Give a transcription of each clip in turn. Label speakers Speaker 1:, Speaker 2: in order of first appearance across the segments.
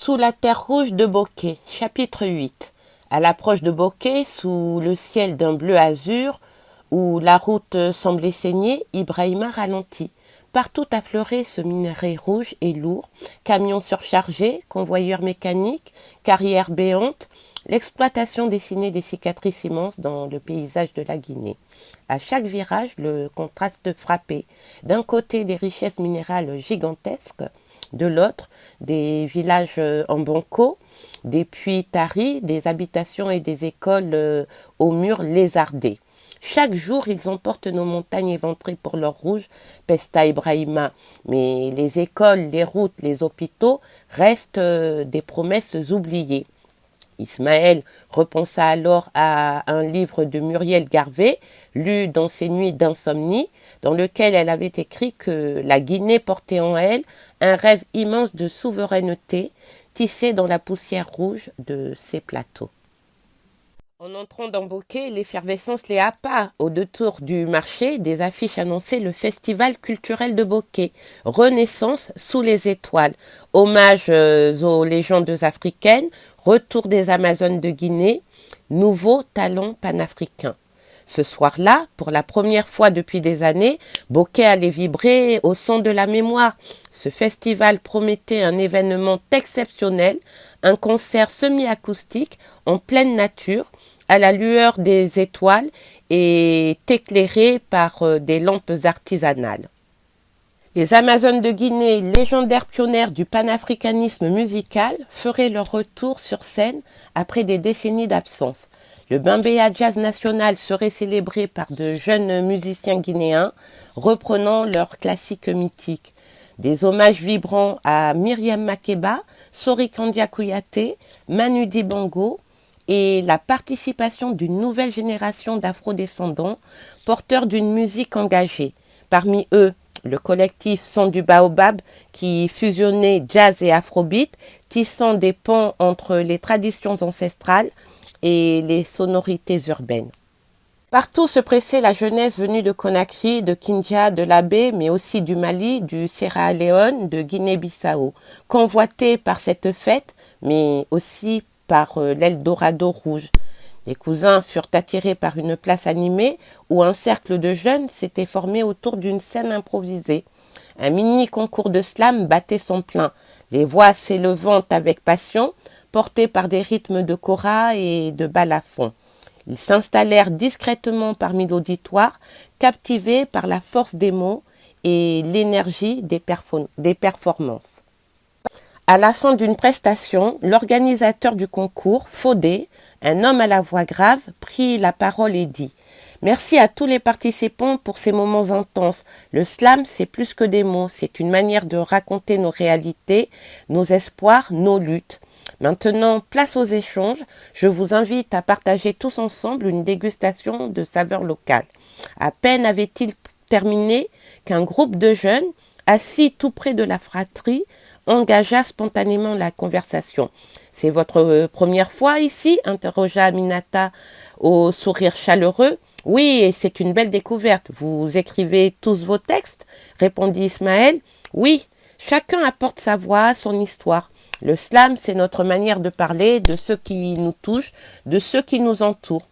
Speaker 1: Sous la terre rouge de Bokeh, chapitre 8. À l'approche de Bokeh, sous le ciel d'un bleu azur, où la route semblait saigner, Ibrahima ralentit. Partout affleurait ce minerai rouge et lourd, camions surchargés, convoyeurs mécaniques, carrières béantes. L'exploitation dessinait des cicatrices immenses dans le paysage de la Guinée. À chaque virage, le contraste frappait. D'un côté, des richesses minérales gigantesques, de l'autre, des villages en banco, des puits taris, des habitations et des écoles aux murs lézardés. Chaque jour, ils emportent nos montagnes éventrées pour l'or rouge, pesta Ibrahima. Mais les écoles, les routes, les hôpitaux restent des promesses oubliées. Ismaël repensa alors à un livre de Muriel Garvey, lu dans ses nuits d'insomnie, dans lequel elle avait écrit que la Guinée portait en elle un rêve immense de souveraineté, tissé dans la poussière rouge de ses plateaux. En entrant dans Bokeh, l'effervescence les happa. Au détour du marché, des affiches annonçaient le festival culturel de Bokeh, Renaissance sous les étoiles, hommage aux légendes africaines, retour des Amazones de Guinée, nouveau talent panafricain. Ce soir-là, pour la première fois depuis des années, Bokeh allait vibrer au son de la mémoire. Ce festival promettait un événement exceptionnel, un concert semi-acoustique en pleine nature, à la lueur des étoiles et éclairé par des lampes artisanales. Les Amazones de Guinée, légendaires pionnières du panafricanisme musical, feraient leur retour sur scène après des décennies d'absence. Le Bembeya Jazz National serait célébré par de jeunes musiciens guinéens, reprenant leurs classiques mythiques. Des hommages vibrants à Myriam Makeba, Sorikandia Kouyaté, Manu Dibango, et la participation d'une nouvelle génération d'afro-descendants porteurs d'une musique engagée. Parmi eux, le collectif Son du Baobab qui fusionnait jazz et afrobeat, tissant des ponts entre les traditions ancestrales et les sonorités urbaines. Partout se pressait la jeunesse venue de Conakry, de Kindia, de l'Abbé, mais aussi du Mali, du Sierra Leone, de Guinée-Bissau, convoitée par cette fête, mais aussi par l'Eldorado rouge. Les cousins furent attirés par une place animée où un cercle de jeunes s'était formé autour d'une scène improvisée. Un mini concours de slam battait son plein, les voix s'élevant avec passion, portées par des rythmes de kora et de balafon. Ils s'installèrent discrètement parmi l'auditoire, captivés par la force des mots et l'énergie des performances. À la fin d'une prestation, l'organisateur du concours, Fodé, un homme à la voix grave, prit la parole et dit « Merci à tous les participants pour ces moments intenses. Le slam, c'est plus que des mots, c'est une manière de raconter nos réalités, nos espoirs, nos luttes. Maintenant, place aux échanges. Je vous invite à partager tous ensemble une dégustation de saveurs locales. » À peine avait-il terminé qu'un groupe de jeunes, assis tout près de la fratrie, engagea spontanément la conversation. « C'est votre première fois ici ?» interrogea Aminata au sourire chaleureux. « Oui, et c'est une belle découverte. Vous écrivez tous vos textes ?» répondit Ismaël. « Oui, chacun apporte sa voix, son histoire. Le slam, c'est notre manière de parler de ceux qui nous touchent, de ceux qui nous entourent. »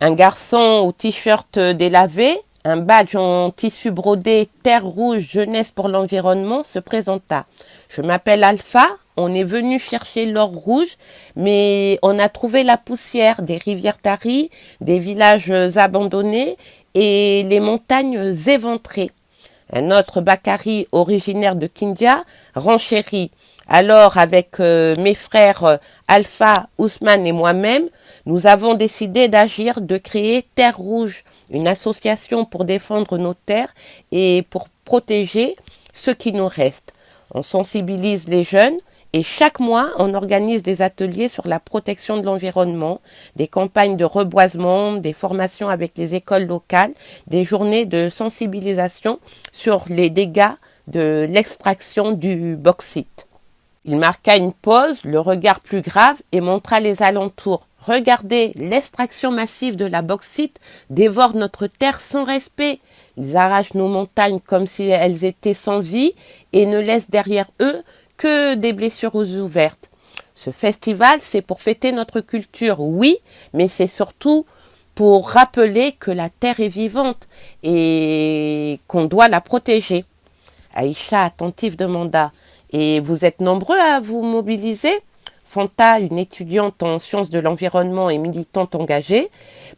Speaker 1: Un garçon au t-shirt délavé, un badge en tissu brodé Terre Rouge Jeunesse pour l'environnement se présenta. « Je m'appelle Alpha, on est venu chercher l'or rouge, mais on a trouvé la poussière des rivières taries, des villages abandonnés et les montagnes éventrées. » Un autre Bakary, originaire de Kindia, renchérit. Alors, avec mes frères Alpha, Ousmane et moi-même, nous avons décidé d'agir, de créer Terre Rouge, une association pour défendre nos terres et pour protéger ce qui nous reste. On sensibilise les jeunes et chaque mois, on organise des ateliers sur la protection de l'environnement, des campagnes de reboisement, des formations avec les écoles locales, des journées de sensibilisation sur les dégâts de l'extraction du bauxite. Il marqua une pause, le regard plus grave, et montra les alentours. « Regardez, l'extraction massive de la bauxite dévore notre terre sans respect. Ils arrachent nos montagnes comme si elles étaient sans vie et ne laissent derrière eux que des blessures ouvertes. Ce festival, c'est pour fêter notre culture, oui, mais c'est surtout pour rappeler que la terre est vivante et qu'on doit la protéger. Aïcha, attentive, demanda « Et vous êtes nombreux à vous mobiliser ?» Fanta, une étudiante en sciences de l'environnement et militante engagée,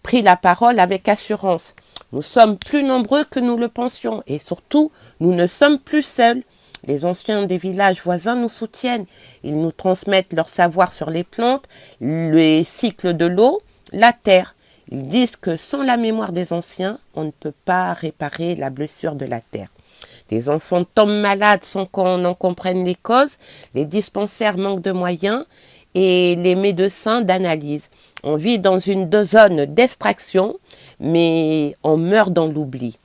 Speaker 1: prit la parole avec assurance. « Nous sommes plus nombreux que nous le pensions et surtout, nous ne sommes plus seuls. Les anciens des villages voisins nous soutiennent. Ils nous transmettent leur savoir sur les plantes, les cycles de l'eau, la terre. Ils disent que sans la mémoire des anciens, on ne peut pas réparer la blessure de la terre. Des enfants tombent malades sans qu'on en comprenne les causes, les dispensaires manquent de moyens et les médecins d'analyse. On vit dans une zone d'extraction, mais on meurt dans l'oubli. »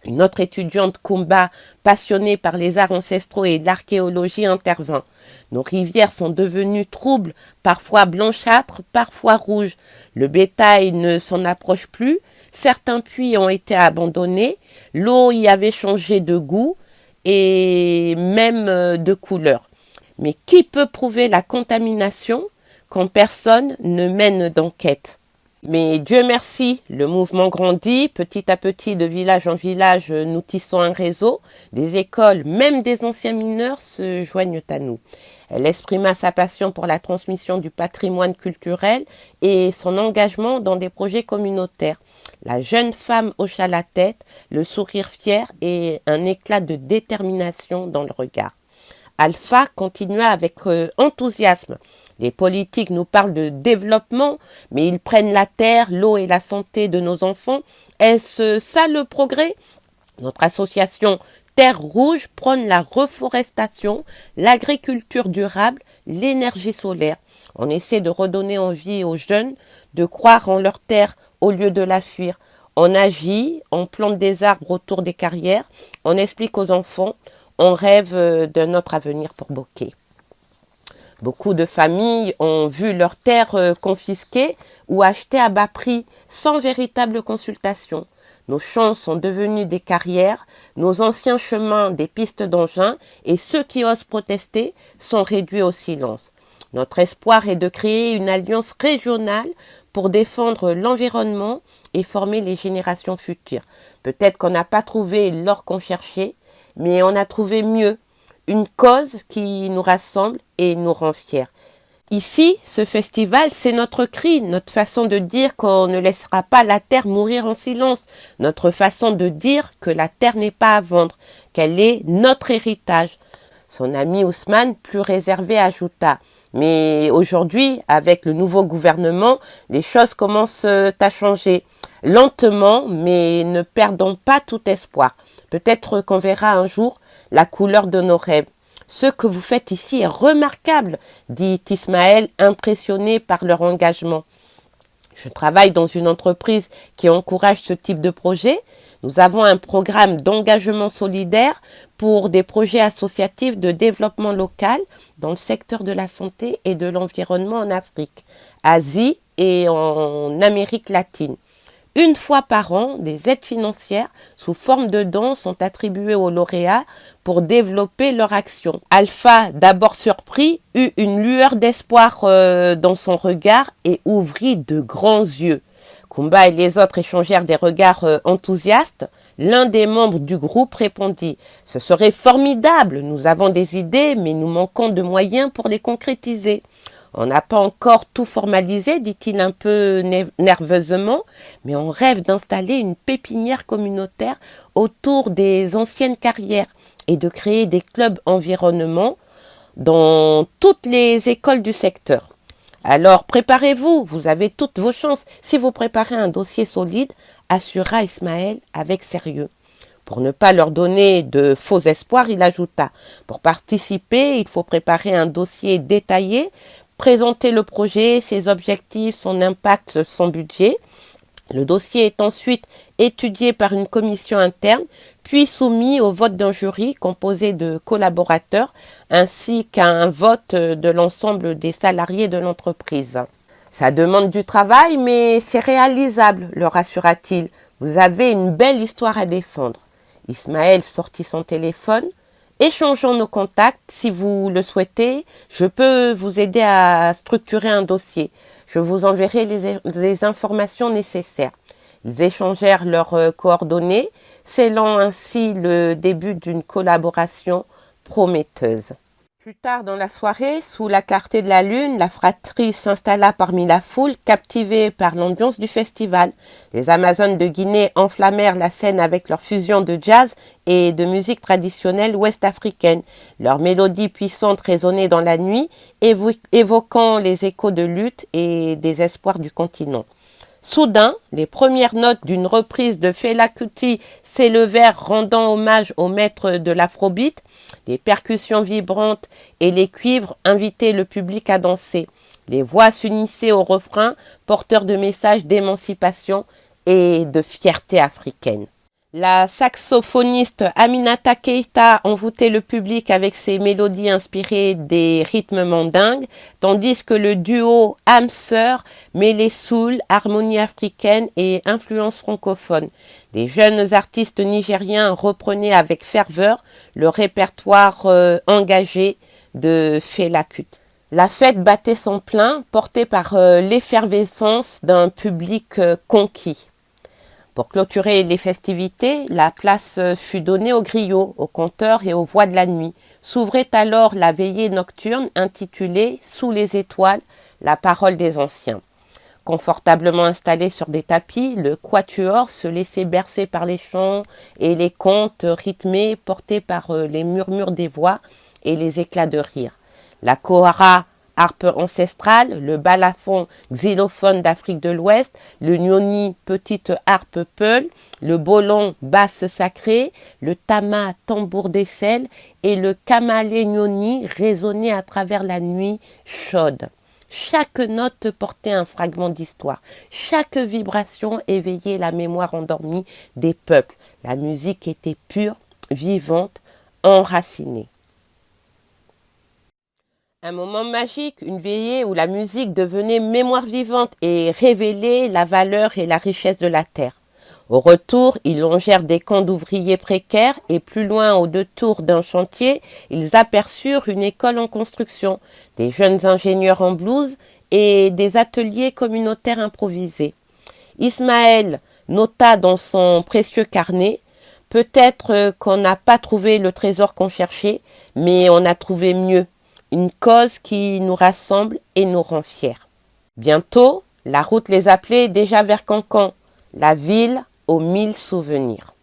Speaker 1: Une autre étudiante Kumba, passionnée par les arts ancestraux et l'archéologie, intervint. Nos rivières sont devenues troubles, parfois blanchâtres, parfois rouges. Le bétail ne s'en approche plus. Certains puits ont été abandonnés. L'eau y avait changé de goût et même de couleur. Mais qui peut prouver la contamination quand personne ne mène d'enquête ? Mais Dieu merci, le mouvement grandit, petit à petit, de village en village, nous tissons un réseau. Des écoles, même des anciens mineurs, se joignent à nous. Elle exprima sa passion pour la transmission du patrimoine culturel et son engagement dans des projets communautaires. La jeune femme hocha la tête, le sourire fier et un éclat de détermination dans le regard. Alpha continua avec enthousiasme. Les politiques nous parlent de développement, mais ils prennent la terre, l'eau et la santé de nos enfants. Est-ce ça le progrès ? Notre association Terre Rouge prône la reforestation, l'agriculture durable, l'énergie solaire. On essaie de redonner envie aux jeunes de croire en leur terre au lieu de la fuir. On agit, on plante des arbres autour des carrières, on explique aux enfants, on rêve d'un autre avenir pour Bokeh. Beaucoup de familles ont vu leurs terres confisquées ou achetées à bas prix sans véritable consultation. Nos champs sont devenus des carrières, nos anciens chemins des pistes d'engins et ceux qui osent protester sont réduits au silence. Notre espoir est de créer une alliance régionale pour défendre l'environnement et former les générations futures. Peut-être qu'on n'a pas trouvé l'or qu'on cherchait, mais on a trouvé mieux. Une cause qui nous rassemble et nous rend fiers. Ici, ce festival, c'est notre cri, notre façon de dire qu'on ne laissera pas la terre mourir en silence, notre façon de dire que la terre n'est pas à vendre, qu'elle est notre héritage. Son ami Ousmane, plus réservé, ajouta « Mais aujourd'hui, avec le nouveau gouvernement, les choses commencent à changer. Lentement, mais ne perdons pas tout espoir. Peut-être qu'on verra un jour la couleur de nos rêves. Ce que vous faites ici est remarquable, dit Ismaël, impressionné par leur engagement. Je travaille dans une entreprise qui encourage ce type de projet. Nous avons un programme d'engagement solidaire pour des projets associatifs de développement local dans le secteur de la santé et de l'environnement en Afrique, Asie et en Amérique latine. Une fois par an, des aides financières sous forme de dons sont attribuées aux lauréats pour développer leur action. Alpha, d'abord surpris, eut une lueur d'espoir dans son regard et ouvrit de grands yeux. Kumba et les autres échangèrent des regards enthousiastes. L'un des membres du groupe répondit « Ce serait formidable, nous avons des idées, mais nous manquons de moyens pour les concrétiser. » On n'a pas encore tout formalisé, dit-il un peu nerveusement, mais on rêve d'installer une pépinière communautaire autour des anciennes carrières et de créer des clubs environnement dans toutes les écoles du secteur. Alors préparez-vous, vous avez toutes vos chances. Si vous préparez un dossier solide, assura Ismaël avec sérieux. Pour ne pas leur donner de faux espoirs, il ajouta « Pour participer, il faut préparer un dossier détaillé, présenter le projet, ses objectifs, son impact, son budget. Le dossier est ensuite étudié par une commission interne, puis soumis au vote d'un jury composé de collaborateurs ainsi qu'à un vote de l'ensemble des salariés de l'entreprise. Ça demande du travail, mais c'est réalisable, leur assura-t-il. Vous avez une belle histoire à défendre. Ismaël sortit son téléphone Échangeons nos contacts si vous le souhaitez. Je peux vous aider à structurer un dossier. Je vous enverrai les informations nécessaires. Ils échangèrent leurs coordonnées, scellant ainsi le début d'une collaboration prometteuse. Plus tard dans la soirée, sous la clarté de la lune, la fratrie s'installa parmi la foule, captivée par l'ambiance du festival. Les Amazones de Guinée enflammèrent la scène avec leur fusion de jazz et de musique traditionnelle ouest-africaine. Leurs mélodies puissantes résonnaient dans la nuit, évoquant les échos de lutte et des espoirs du continent. Soudain, les premières notes d'une reprise de Fela Kuti s'élevèrent, rendant hommage au maître de l'afrobeat. Les percussions vibrantes et les cuivres invitaient le public à danser. Les voix s'unissaient au refrain, porteurs de messages d'émancipation et de fierté africaine. La saxophoniste Aminata Keita envoûtait le public avec ses mélodies inspirées des rythmes mandingues, tandis que le duo âme-sœur mêlait soul, harmonie africaine et influence francophone. Des jeunes artistes nigériens reprenaient avec ferveur le répertoire engagé de Fela Kuti. La fête battait son plein, portée par l'effervescence d'un public conquis. Pour clôturer les festivités, la place fut donnée aux griots, aux conteurs et aux voix de la nuit. S'ouvrait alors la veillée nocturne intitulée « Sous les étoiles, la parole des anciens ». Confortablement installé sur des tapis, le quatuor se laissait bercer par les chants et les contes rythmés portés par les murmures des voix et les éclats de rire. La kohara, harpe ancestrale, le balafon xylophone d'Afrique de l'Ouest, le nyoni, petite harpe peul, le bolon, basse sacrée, le tama, tambour d'aisselle et le kamale nyoni résonnaient à travers la nuit chaude. Chaque note portait un fragment d'histoire. Chaque vibration éveillait la mémoire endormie des peuples. La musique était pure, vivante, enracinée. Un moment magique, une veillée où la musique devenait mémoire vivante et révélait la valeur et la richesse de la terre. Au retour, ils longèrent des camps d'ouvriers précaires et plus loin, aux deux tours d'un chantier, ils aperçurent une école en construction, des jeunes ingénieurs en blouse et des ateliers communautaires improvisés. Ismaël nota dans son précieux carnet « Peut-être qu'on n'a pas trouvé le trésor qu'on cherchait, mais on a trouvé mieux. Une cause qui nous rassemble et nous rend fiers. » Bientôt, la route les appelait déjà vers Cancan, la ville aux 1000 souvenirs.